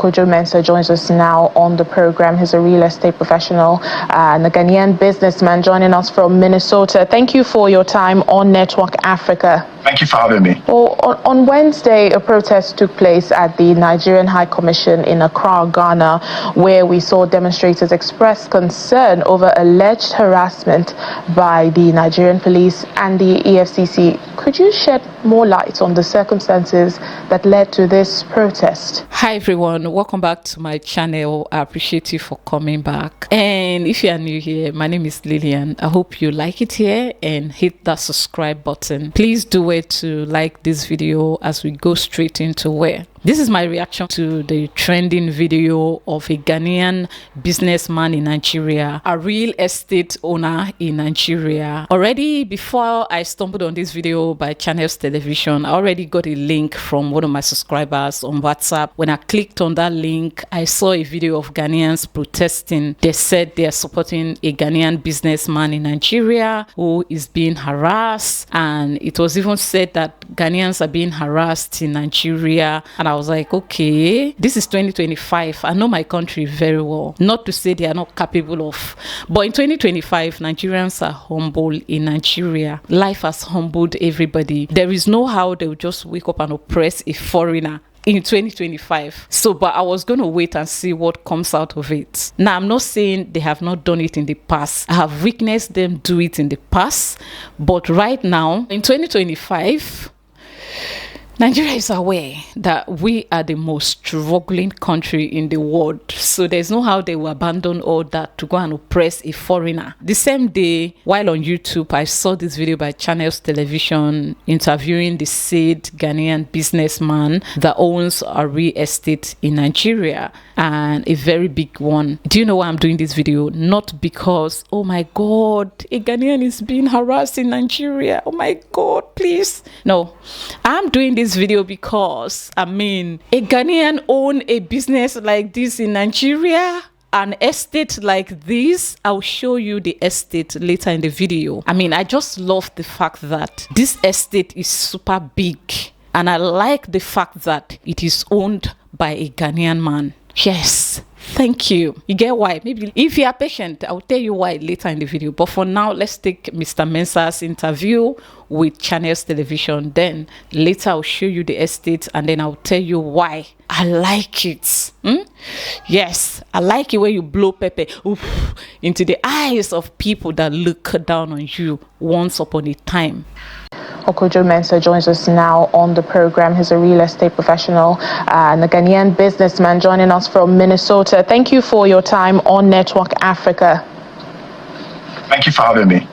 Kojo Mensah joins us now on the program. He's a real estate professional and a Ghanaian businessman joining us from Minnesota. Thank you for your time on Network Africa. Thank you for having me. Well, on Wednesday, a protest took place at the Nigerian High Commission in Accra, Ghana, where we saw demonstrators express concern over alleged harassment by the Nigerian police and the Efcc. Could you shed more light on the circumstances that led to this protest? Hi everyone, welcome back to my channel. I appreciate you for coming back. And if you are new here, my name is Lillian. I hope you like it here and hit that subscribe button. Please do it to like this video as we go straight into where. This is my reaction to the trending video of a Ghanaian businessman in Nigeria, a real estate owner in Nigeria. Already before I stumbled on this video by Channels Television, I already got a link from one of my subscribers on WhatsApp. When I clicked on that link, I saw a video of Ghanaians protesting. They said they are supporting a Ghanaian businessman in Nigeria who is being harassed, and it was even said that Ghanaians are being harassed in Nigeria. And I was like, okay, this is 2025. I know my country very well. Not to say they are not capable of, but in 2025, Nigerians are humble in Nigeria. Life has humbled everybody. There is no how they will just wake up and oppress a foreigner in 2025. So, but I was going to wait and see what comes out of it. Now, I'm not saying they have not done it in the past. I have witnessed them do it in the past. But right now, in 2025, Nigeria is aware that we are the most struggling country in the world. So there's no how they will abandon all that to go and oppress a foreigner. The same day, while on YouTube, I saw this video by Channels Television interviewing the said Ghanaian businessman that owns a real estate in Nigeria, and a very big one. Do you know why I'm doing this video? Not because, oh my God, a Ghanaian is being harassed in Nigeria. Oh my God, please. No, I'm doing this video because, a Ghanaian own a business like this in Nigeria, an estate like this. I'll show you the estate later in the video. I just love the fact that this estate is super big, and I like the fact that it is owned by a Ghanaian man. Yes, thank you. You get why? Maybe if you are patient, I'll tell you why later in the video. But for now, let's take Mr. Mensah's interview with Channels Television. Then later I'll show you the estate, and then I'll tell you why I like it. Yes, I like it when you blow pepper into the eyes of people that look down on you once upon a time. Kojo Mensah joins us now on the program. He's a real estate professional and a Ghanaian businessman joining us from Minnesota. Thank you for your time on Network Africa. Thank you for having me.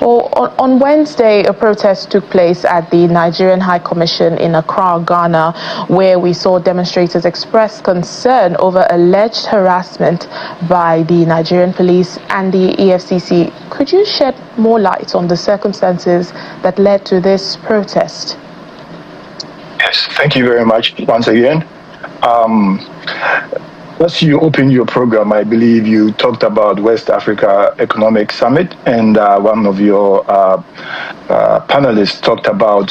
Well, on Wednesday, a protest took place at the Nigerian High Commission in Accra, Ghana, where we saw demonstrators express concern over alleged harassment by the Nigerian police and the Efcc. Could you shed more light on the circumstances that led to this protest? Yes, thank you very much once again. As you opened your program, I believe you talked about West Africa Economic Summit, and one of your panelists talked about,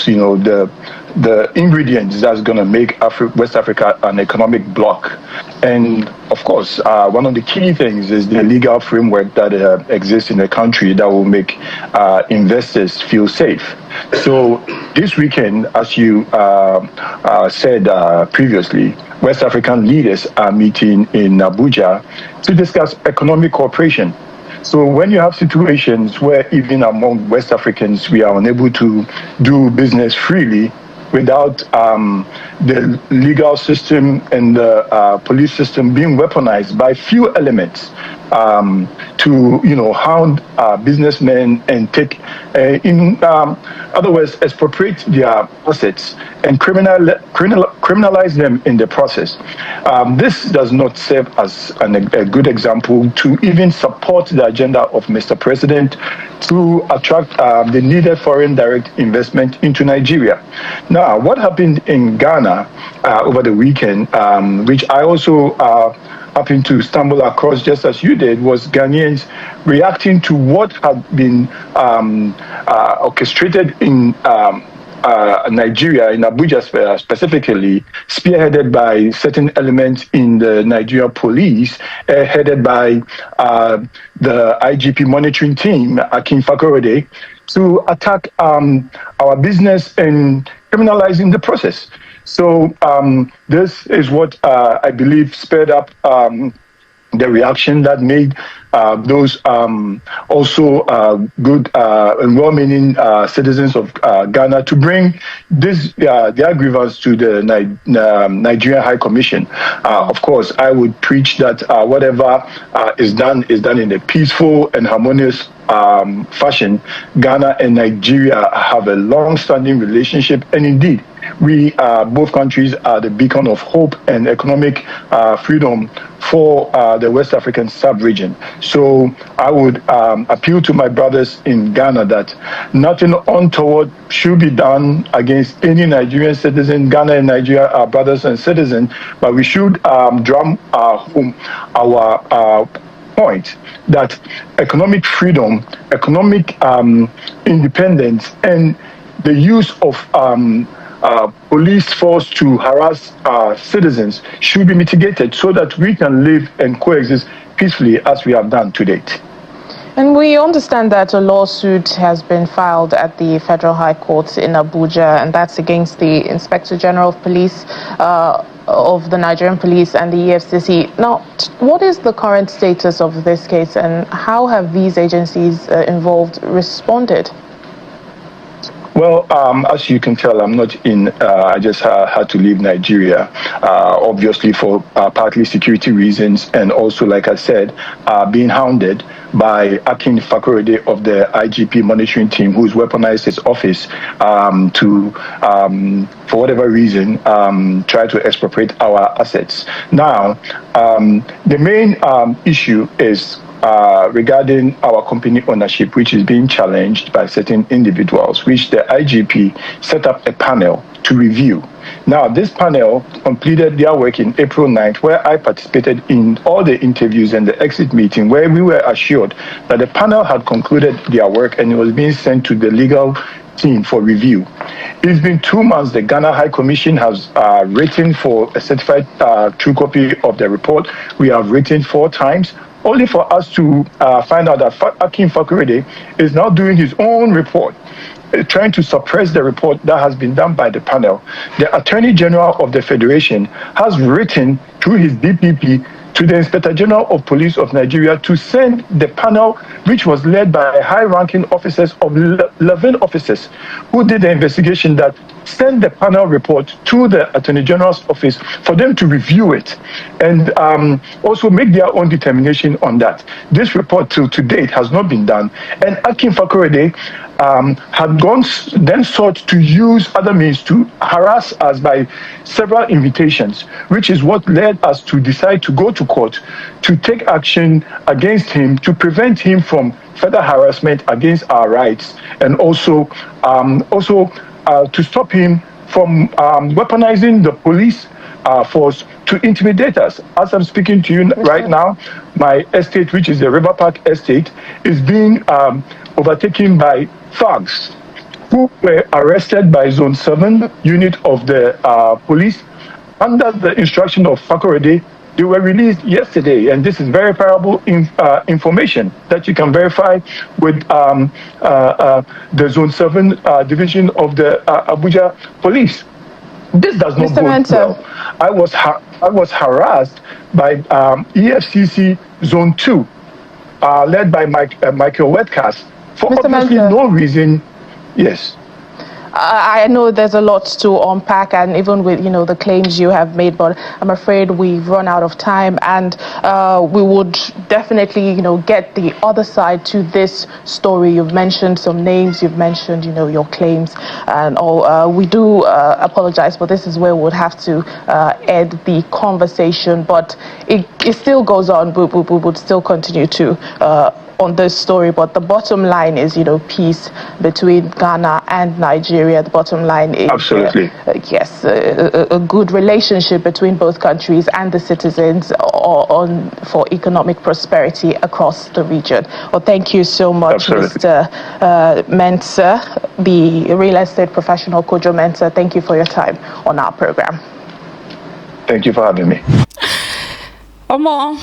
the ingredients that's going to make West Africa an economic bloc. And of course, one of the key things is the legal framework that exists in the country that will make investors feel safe. So this weekend, as you said previously, West African leaders are meeting in Abuja to discuss economic cooperation. So when you have situations where even among West Africans we are unable to do business freely without the legal system and the police system being weaponized by few elements to hound businessmen and take, in other words, expropriate their assets and criminalize them in the process. This does not serve as a good example to even support the agenda of Mr. President to attract the needed foreign direct investment into Nigeria. Now, what happened in Ghana over the weekend, which I also happened to stumble across just as you did, was Ghanaians reacting to what had been orchestrated in Nigeria, in Abuja specifically, spearheaded by certain elements in the Nigeria police, headed by the IGP monitoring team, Akin Fakorede, to attack our business and criminalizing the process. So this is what I believe spurred up the reaction that made those also good and well-meaning citizens of Ghana to bring their grievance to the Nigerian High Commission. Of course, I would preach that whatever is done in a peaceful and harmonious fashion. Ghana and Nigeria have a long-standing relationship, and indeed, we both countries are the beacon of hope and economic freedom for the West African sub-region. So I would appeal to my brothers in Ghana that nothing untoward should be done against any Nigerian citizen. Ghana and Nigeria are brothers and citizens, but we should drum home our point that economic freedom, economic independence, and the use of police force to harass citizens should be mitigated so that we can live and coexist peacefully as we have done to date. And we understand that a lawsuit has been filed at the Federal High Court in Abuja, and that's against the Inspector General of Police of the Nigerian Police and the Efcc. Now, what is the current status of this case, and how have these agencies involved responded? Well, as you can tell, I'm not in, I just had to leave Nigeria, obviously for partly security reasons, and also, like I said, being hounded by Akin Fakorede of the IGP monitoring team, who's weaponized his office to, for whatever reason, try to expropriate our assets. Now, the main issue is regarding our company ownership, which is being challenged by certain individuals, which the IGP set up a panel to review. Now, this panel completed their work in April 9th, where I participated in all the interviews and the exit meeting, where we were assured that the panel had concluded their work and it was being sent to the legal team for review. It's been 2 months. The Ghana High Commission has written for a certified true copy of the report. We have written 4 times, only for us to find out that Akin Fakorede is now doing his own report, trying to suppress the report that has been done by the panel. The Attorney General of the Federation has written through his DPP to the Inspector General of Police of Nigeria to send the panel, which was led by high-ranking officers of 11 officers who did the investigation, that send the panel report to the Attorney General's office for them to review it and also make their own determination on that. This report till to date has not been done, and Akin Fakorede had then sought to use other means to harass us by several invitations, which is what led us to decide to go to court to take action against him to prevent him from further harassment against our rights, and also to stop him from weaponizing the police force to intimidate us. As I'm speaking to you right now, my estate, which is the River Park estate, is being overtaken by thugs who were arrested by Zone 7 unit of the police under the instruction of Fakorede. They were released yesterday, and this is verifiable information that you can verify with the Zone 7 division of the Abuja police. This does not go well. I was harassed by EFCC Zone 2, led by Michael Wetcast, for obviously no reason. Yes. I know there's a lot to unpack, and even with the claims you have made, but I'm afraid we've run out of time, and we would definitely get the other side to this story. You've mentioned some names, you've mentioned your claims and all. We do apologize, but this is where we would have to end the conversation, but it still goes on. We would still continue to on this story, but the bottom line is, peace between Ghana and Nigeria. The bottom line is absolutely yes, a good relationship between both countries and the citizens for economic prosperity across the region. Well, thank you so much, absolutely. Mr. Mensah, the real estate professional Kojo Mensah. Thank you for your time on our program. Thank you for having me. Omo,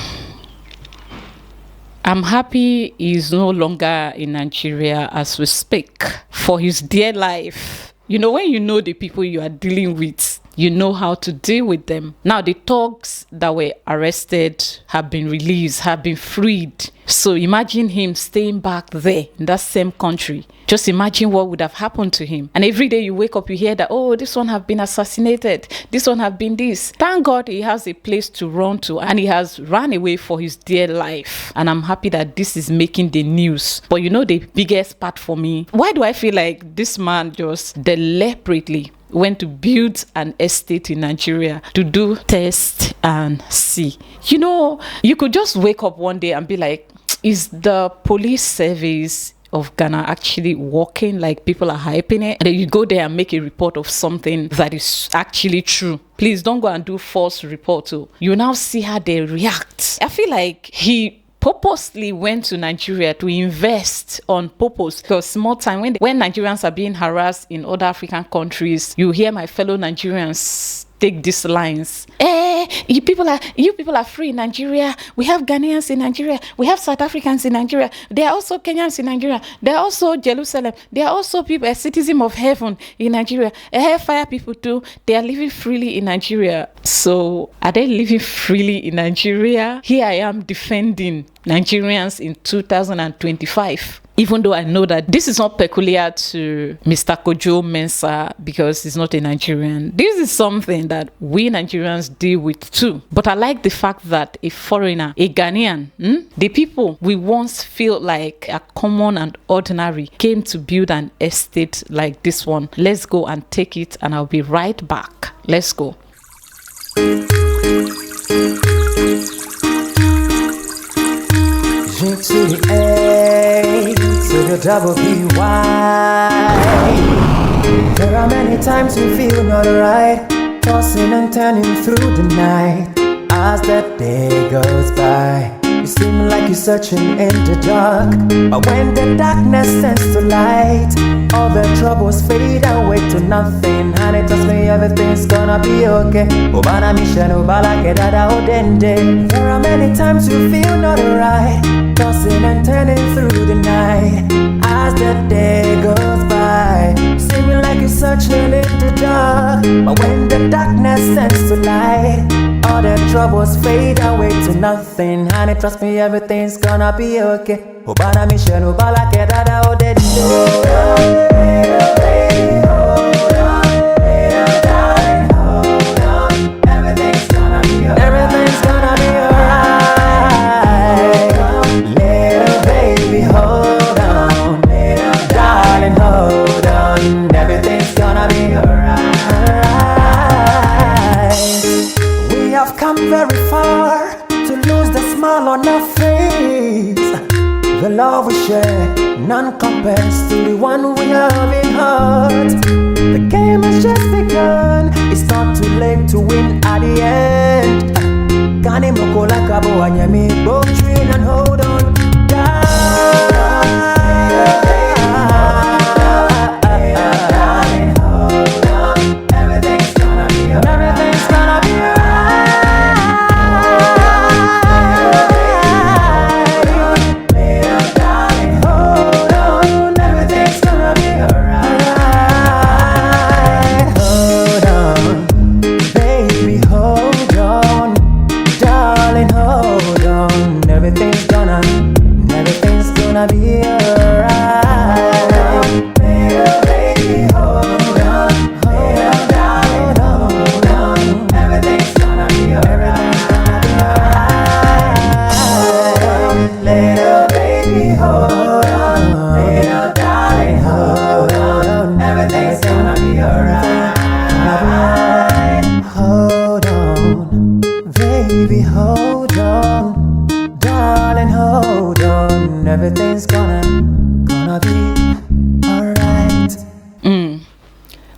I'm happy he's no longer in Nigeria as we speak for his dear life. When you know the people you are dealing with, you know how to deal with them. Now, the thugs that were arrested have been released, have been freed. So imagine him staying back there in that same country. Just imagine what would have happened to him. And every day you wake up, you hear that, oh, this one have been assassinated. This one have been this. Thank God he has a place to run to, and he has run away for his dear life. And I'm happy that this is making the news. But the biggest part for me, why do I feel like this man just deliberately went to build an estate in Nigeria to do test and see? You could just wake up one day and be like, is the police service of Ghana actually working like people are hyping it? And then you go there and make a report of something that is actually true. Please don't go and do false report. You now see how they react. I feel like he purposely went to Nigeria to invest on purpose, because small time when Nigerians are being harassed in other African countries, you hear my fellow Nigerians take these lines. You people are free in Nigeria. We have Ghanaians in Nigeria. We have South Africans in Nigeria. There are also Kenyans in Nigeria. There are also Jerusalem. There are also people, a citizen of heaven in Nigeria. Hellfire people too. They are living freely in Nigeria. So are they living freely in Nigeria? Here I am defending Nigerians in 2025. Even though I know that this is not peculiar to Mr. Kojo Mensah because he's not a Nigerian. This is something that we Nigerians deal with too. But I like the fact that a foreigner, a Ghanaian, the people we once felt like are common and ordinary, came to build an estate like this one. Let's go and take it, and I'll be right back. Let's go. G to the A to the double B-Y. There are many times we feel not right, tossing and turning through the night. As the day goes by, you seem like you're searching in the dark. But when the darkness turns to light, all the troubles fade away to nothing. And it tells me everything's gonna be okay. There are many times you feel not right, tossing and turning through the night. As the day goes by, seeming like you're searching in the dark. But when the darkness turns to light, all the troubles fade away to nothing. Honey, trust me, everything's gonna be okay. Obana Michelle, Obala Kedada, Odedi. Baby, hold on, little darling, hold on. Everything's gonna be alright. Everything's gonna be alright. Little baby, hold on, little darling, hold on. Everything's gonna be alright. We have come very far to lose the smile on our face. The love we share, none compares to the one we have in heart. The game has just begun, it's not too late to win at the end. Kani mokola kabo anyami, both train and hold on. Everything's gonna be alright. Everything's gonna be hold on, darling, hold on. soon everything's gonna be alright.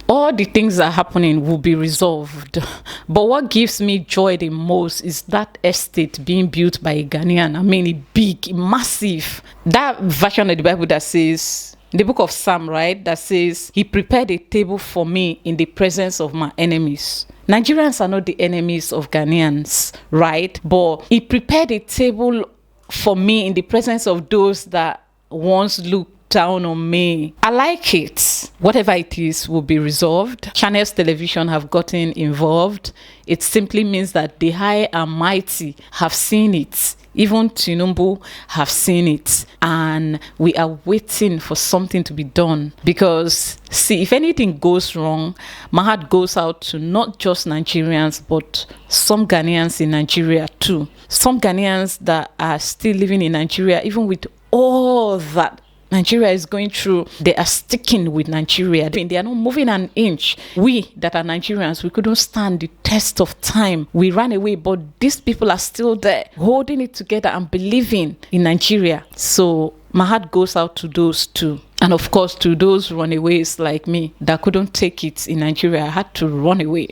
All the things that are happening will be resolved. But what gives me joy the most is that estate being built by a Ghanaian. I mean, big, massive. That version of the Bible that says, the book of Psalm, right, that says, he prepared a table for me in the presence of my enemies. Nigerians are not the enemies of Ghanaians, right? But he prepared a table for me in the presence of those that once looked down on me. I like it. Whatever it is will be resolved. Channels television have gotten involved. It simply means that the high and mighty have seen it. Even Tinubu have seen it, and we are waiting for something to be done. Because see, if anything goes wrong, my heart goes out to not just Nigerians, but some Ghanaians in Nigeria too. Some Ghanaians that are still living in Nigeria, even with all that Nigeria is going through, they are sticking with Nigeria. They are not moving an inch. We that are Nigerians, we couldn't stand the test of time. We ran away, but these people are still there, holding it together and believing in Nigeria. So my heart goes out to those too. And of course, to those runaways like me that couldn't take it in Nigeria, I had to run away.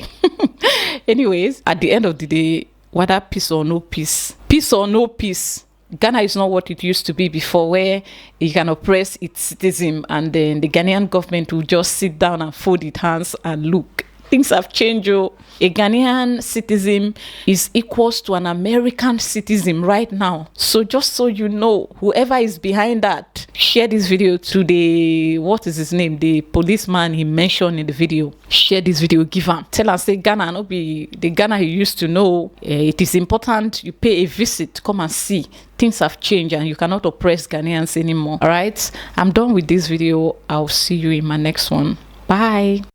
Anyways, at the end of the day, whether peace or no peace, Ghana is not what it used to be before, where you can oppress its citizen and then the Ghanaian government will just sit down and fold its hands and look. Things have changed. A Ghanaian citizen is equals to an American citizen right now. So just so you know, whoever is behind that, share this video to the, what is his name? The policeman he mentioned in the video. Share this video, give him. Tell us, say Ghana, not be the Ghana he used to know. It is important you pay a visit, come and see. Things have changed and you cannot oppress Ghanaians anymore. All right, I'm done with this video. I'll see you in my next one. Bye.